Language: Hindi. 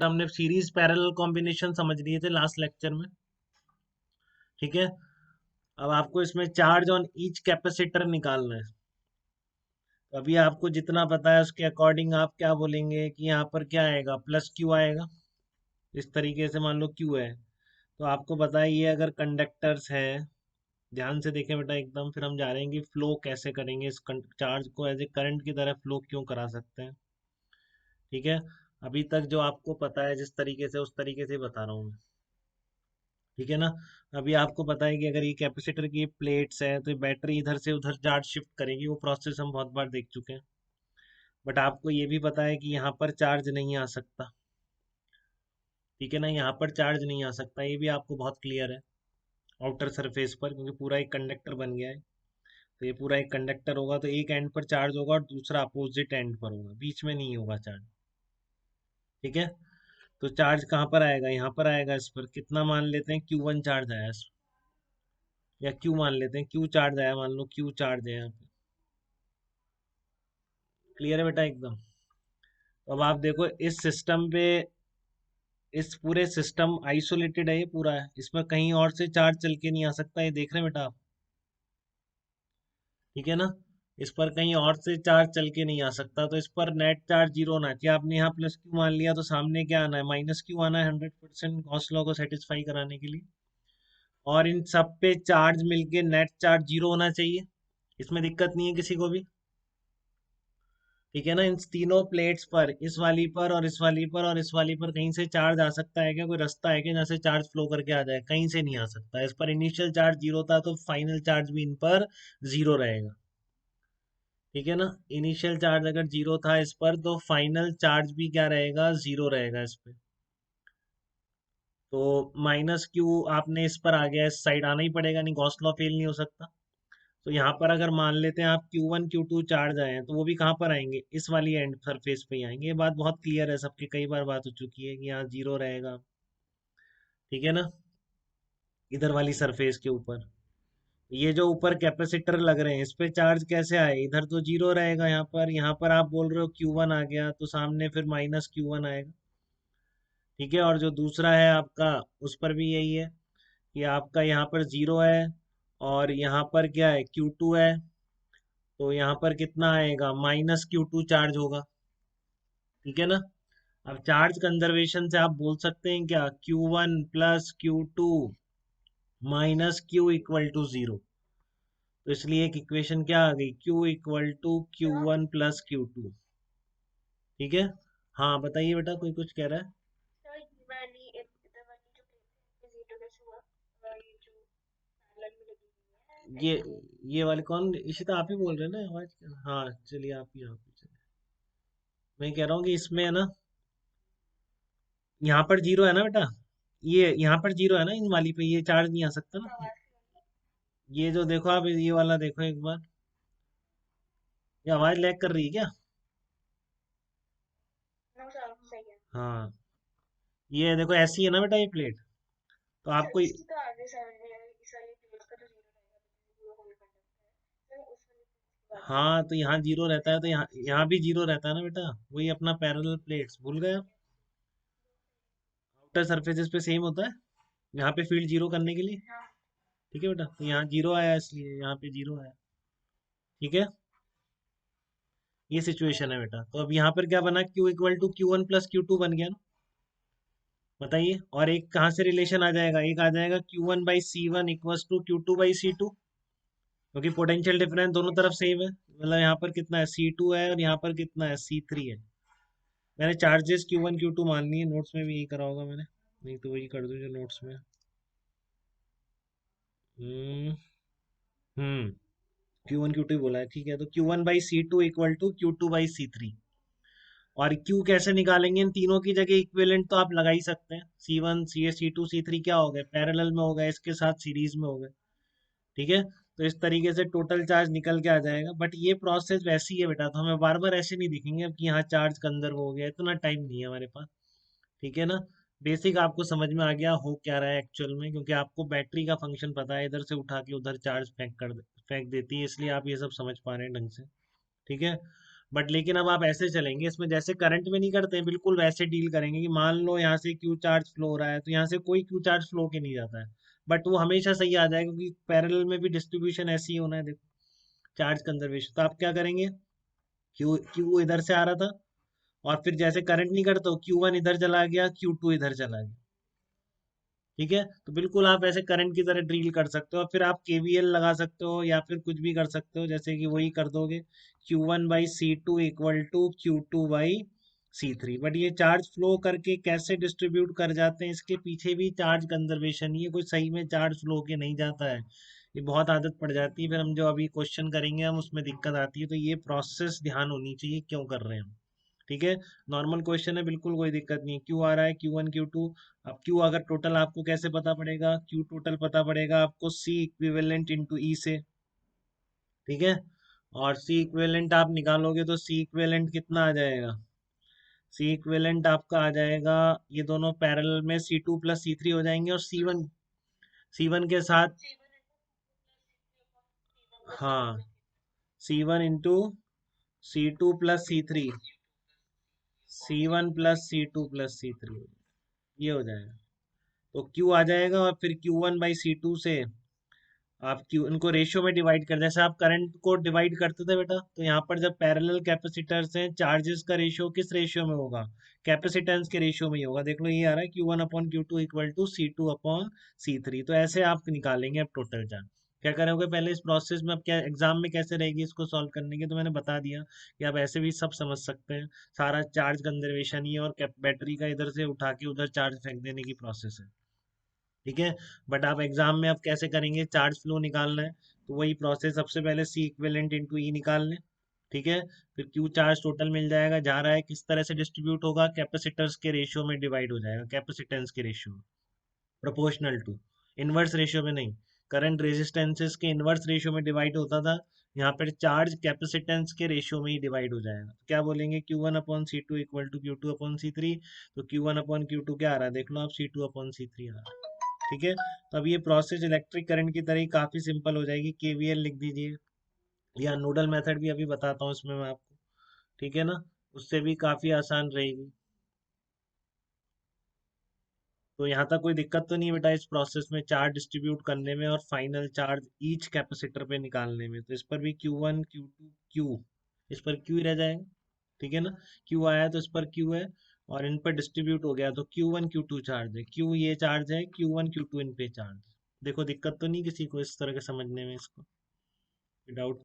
हमने सीरीज पैरेलल कॉम्बिनेशन समझ लिए थे लास्ट लेक्चर में। ठीक है, अब आपको इसमें चार्ज ऑन ईच कैपेसिटर निकालना है। तो अभी आपको जितना पता है उसके अकॉर्डिंग आप क्या बोलेंगे कि यहाँ पर क्या आएगा, प्लस क्यू आएगा। इस तरीके से मान लो क्यू है, तो आपको पता है ये अगर कंडक्टर्स है, ध्यान से देखें बेटा एकदम, फिर हम जा रहे हैं कि फ्लो कैसे करेंगे इस चार्ज को, एज ए करंट की तरह फ्लो क्यों करा सकते हैं। ठीक है, अभी तक जो आपको पता है जिस तरीके से, उस तरीके से बता रहा हूँ मैं। ठीक है ना, अभी आपको पता है कि अगर ये कैपेसिटर की प्लेट्स हैं तो बैटरी इधर से उधर चार्ज शिफ्ट करेगी, वो प्रोसेस हम बहुत बार देख चुके हैं। बट आपको ये भी पता है कि यहाँ पर चार्ज नहीं आ सकता। ठीक है ना, यहाँ पर चार्ज नहीं आ सकता, ये भी आपको बहुत क्लियर है आउटर सरफेस पर, क्योंकि पूरा एक कंडक्टर बन गया है। तो ये पूरा एक कंडक्टर होगा, तो एक एंड पर चार्ज होगा और दूसरा अपोजिट एंड पर होगा, बीच में नहीं होगा चार्ज। ठीक है, तो चार्ज कहाँ पर आएगा, यहाँ पर आएगा। इस पर कितना मान लेते हैं, Q1 चार्ज आया इस, या Q मान लेते हैं, Q चार्ज आया, मान लो Q चार्ज है यहाँ पे। क्लियर है बेटा एकदम। तो अब आप देखो इस सिस्टम पे, इस पूरे सिस्टम आइसोलेटेड है, ये पूरा है, इसमें कहीं और से चार्ज चल के नहीं आ सकता, ये देख रहे हैं बेटा आप। ठीक है ना, इस पर कहीं और से चार्ज चल के नहीं आ सकता, तो इस पर नेट चार्ज जीरो होना चाहिए। आपने यहाँ प्लस क्यू मान लिया, तो सामने क्या आना है, माइनस क्यू आना है, 100% गॉस लॉ को सेटिस्फाई कराने के लिए। और इन सब पे चार्ज मिलके नेट चार्ज जीरो होना चाहिए, इसमें दिक्कत नहीं है किसी को भी। ठीक है ना, इन तीनों प्लेट्स पर, इस वाली पर और इस वाली पर और इस वाली पर कहीं से चार्ज आ सकता है क्या, कोई रास्ता है क्या जहाँ से चार्ज फ्लो करके आ जाए, कहीं से नहीं आ सकता। इस पर इनिशियल चार्ज जीरो था, तो फाइनल चार्ज भी इन पर जीरो रहेगा। ठीक है ना, इनिशियल चार्ज अगर जीरो था इस पर, तो फाइनल चार्ज भी क्या रहेगा, जीरो रहेगा इस पे। तो माइनस क्यू आपने इस पर आ गया, इस साइड आना ही पड़ेगा, नहीं गॉस लॉ फेल नहीं हो सकता। तो यहाँ पर अगर मान लेते हैं आप Q1 Q2 चार्ज आए हैं, तो वो भी कहाँ पर आएंगे, इस वाली एंड सरफेस पे ही आएंगे। ये बात बहुत क्लियर है, सबकी कई बार बात हो चुकी है कि यहाँ जीरो रहेगा। ठीक है ना, इधर वाली सरफेस के ऊपर ये जो ऊपर कैपेसिटर लग रहे हैं, इस पे चार्ज कैसे आए, इधर तो जीरो रहेगा, यहाँ पर आप बोल रहे हो Q1 आ गया, तो सामने फिर माइनस Q1 आएगा। ठीक है, और जो दूसरा है आपका, उस पर भी यही है कि आपका यहाँ पर जीरो है और यहाँ पर क्या है, Q2 है, तो यहाँ पर कितना आएगा, माइनस Q2 चार्ज होगा। ठीक है ना, अब चार्ज कंजर्वेशन से आप बोल सकते हैं क्या, Q1 plus Q2 minus Q equal to zero. तो इसलिए एक इक्वेशन क्या आ गई, Q equal to Q1 plus Q2। ठीक है, हाँ बताइए बेटा, कोई कुछ कह रहा है। ये ये वाले कौन, इशिता आप ही बोल रहे हैं ना आवाज। हाँ चलिए, आप ही चलिए। मैं कह रहा हूँ कि इसमें है ना, यहाँ पर जीरो है ना बेटा, ये यहाँ पर जीरो है ना, इन वाली पे ये चार्ज नहीं आ सकता ना। ये जो देखो आप, ये वाला देखो एक बार, ये आवाज लैग कर रही है क्या। हाँ, ये देखो ऐसी है ना बेटा ये प्लेट, तो आपको हाँ, तो यहाँ जीरो रहता है, तो यहाँ यहाँ भी जीरो रहता है ना बेटा, वही अपना पैरेलल प्लेट्स भूल गए आप। आउटर सरफेसेस पे सेम होता है, यहाँ पे फील्ड जीरो करने के लिए। ठीक है बेटा, तो यहाँ जीरो आया, इसलिए यहाँ पे जीरो आया। ठीक है, ये सिचुएशन है बेटा। तो अब यहाँ पर क्या बना, Q equal to Q1 plus Q2 बन गया ना। बताइए, और एक कहाँ से रिलेशन आ जाएगा, एक आ जाएगा Q1/C1 इक्वल्स टू Q2/C2, क्योंकि पोटेंशियल डिफरेंस दोनों तरफ सेम है। मतलब यहाँ पर कितना है, C2 है, और यहाँ पर कितना है, C3 है। मैंने चार्जेस Q1 Q2 मान लिए, नोट्स में भी यही करा होगा मैंने, नहीं तो वही कर दूँ जो नोट्स में। हम्म हम्म Q1 Q2 बोला है, ठीक है, तो Q1/C2 इक्वल टू Q2/C3। और Q कैसे निकालेंगे, इन तीनों की जगह इक्विवेलेंट तो आप लगा ही सकते हैं, C1 C2 C3 क्या हो गए, पैरेलल में हो गए, इसके साथ सीरीज में हो गए। ठीक है, तो इस तरीके से टोटल चार्ज निकल के आ जाएगा। बट ये प्रोसेस वैसी है बेटा, तो हमें बार बार ऐसे नहीं दिखेंगे अब कि यहाँ चार्ज कंजर्व हो गया, इतना टाइम नहीं है हमारे पास। ठीक है ना, बेसिक आपको समझ में आ गया हो क्या रहा है एक्चुअल में, क्योंकि आपको बैटरी का फंक्शन पता है, इधर से उठा के उधर चार्ज फेंक देती है, इसलिए आप ये सब समझ पा रहे हैं ढंग से। ठीक है, बट लेकिन अब आप ऐसे चलेंगे इसमें, जैसे करंट में नहीं करते हैं, बिल्कुल वैसे डील करेंगे कि मान लो यहाँ से क्यू चार्ज फ्लो हो रहा है, तो यहाँ से कोई क्यू चार्ज फ्लो के नहीं जाता है, बट वो हमेशा सही आ जाएगा, क्योंकि पैरेलल में भी डिस्ट्रीब्यूशन ऐसी ही होना है। देखो चार्ज कंजर्वेशन, तो आप क्या करेंगे, क्यू क्यू इधर से आ रहा था, और फिर जैसे करंट नहीं करता, क्यू वन इधर चला गया, क्यू टू इधर चला गया। ठीक है, तो बिल्कुल आप ऐसे करंट की तरह ड्रिल कर सकते हो, और फिर आप केवीएल लगा सकते हो, या फिर कुछ भी कर सकते हो, जैसे कि वही कर दोगे, Q1/C2 equal to Q2/C3। But ये चार्ज फ्लो करके कैसे डिस्ट्रीब्यूट कर जाते हैं, इसके पीछे भी चार्ज कंजर्वेशन, ये कोई सही में चार्ज फ्लो के नहीं जाता है, ये बहुत आदत पड़ जाती है, फिर हम जो अभी क्वेश्चन करेंगे हम उसमें दिक्कत आती है, तो ये प्रोसेस ध्यान होनी चाहिए क्यों कर रहे हैं हम। ठीक है, नॉर्मल क्वेश्चन है, बिल्कुल कोई दिक्कत नहीं है। क्यू आ रहा है Q1 Q2, अब क्यू अगर टोटल आपको कैसे पता पड़ेगा, क्यू टोटल पता पड़ेगा आपको सी इक्विवेलेंट इंटू ई से। ठीक है, और सी इक्विवेलेंट आप निकालोगे तो सी इक्विवेलेंट कितना आ जाएगा, सी इक्विवेलेंट आपका आ जाएगा, ये दोनों पैरेलल में C2+C3 हो जाएंगे, और सी वन के साथ, हाँ, C1 इंटू C2+C3, C1+C2+C3, ये हो जाएगा। तो Q आ जाएगा, और फिर Q1/C2 से आप क्यू इनको रेशियो में डिवाइड कर, जैसे आप करंट को डिवाइड करते थे बेटा, तो यहाँ पर जब पैरेलल कैपेसिटर्स हैं, चार्जेस का रेशियो किस रेशियो में होगा, कैपेसिटेंस के रेशियो में ही होगा। देख लो ये आ रहा है Q1/Q2 इक्वल टू C2/C3, तो ऐसे आप निकालेंगे अब टोटल चार्ज। क्या करोगे पहले इस प्रोसेस में, अब क्या एग्जाम में कैसे रहेगी इसको सॉल्व करने की, तो मैंने बता दिया कि आप ऐसे भी सब समझ सकते हैं, सारा चार्ज कंजर्वेशन ही है, और बैटरी का इधर से उठा के उधर चार्ज फेंक देने की प्रोसेस है। ठीक है, बट आप एग्जाम में आप कैसे करेंगे, चार्ज फ्लो निकालना है, तो वही प्रोसेस, सबसे पहले सी इक्विवेलेंट इंटू ई निकाल लें। ठीक है, फिर क्यू चार्ज टोटल मिल जाएगा, जा रहा है किस तरह से डिस्ट्रीब्यूट होगा, कैपेसिटर्स के रेशियो में डिवाइड हो जाएगा, कैपेसिटेंस के रेशियो में, प्रोपोर्शनल टू, इनवर्स रेशियो में नहीं, करंट रेजिस्टेंसेस के इनवर्स रेशियो में डिवाइड होता था, यहाँ पर चार्ज कैपेसिटेंस के रेशियो में ही डिवाइड हो जाएगा। तो क्या बोलेंगे, Q1/C2 इक्वल टू Q2/C3, तो Q1/Q2 क्या आ रहा है, देख लो आप, C2/C3 आ रहा है। ठीक है, तो अब ये प्रोसेस इलेक्ट्रिक करंट की तरह ही काफी सिंपल हो जाएगी, केवीएल लिख दीजिए, या नोडल मेथड भी अभी बताता हूँ इसमें मैं आपको। ठीक है ना, उससे भी काफी आसान रहेगी। तो यहाँ तक कोई दिक्कत तो नहीं है बेटा इस प्रोसेस में, चार्ज डिस्ट्रीब्यूट करने में और फाइनल चार्ज ईच कैपेसिटर पे निकालने में। तो इस पर भी Q1 Q2 Q, इस पर Q ही रह जाएगा। ठीक है ना, Q आया तो इस पर Q है, और इन पर डिस्ट्रीब्यूट हो गया तो Q1 Q2 चार्ज है, Q ये चार्ज है, Q1 Q2 इन पे चार्ज। देखो दिक्कत तो नहीं किसी को इस तरह के समझने में इसको, विदाउट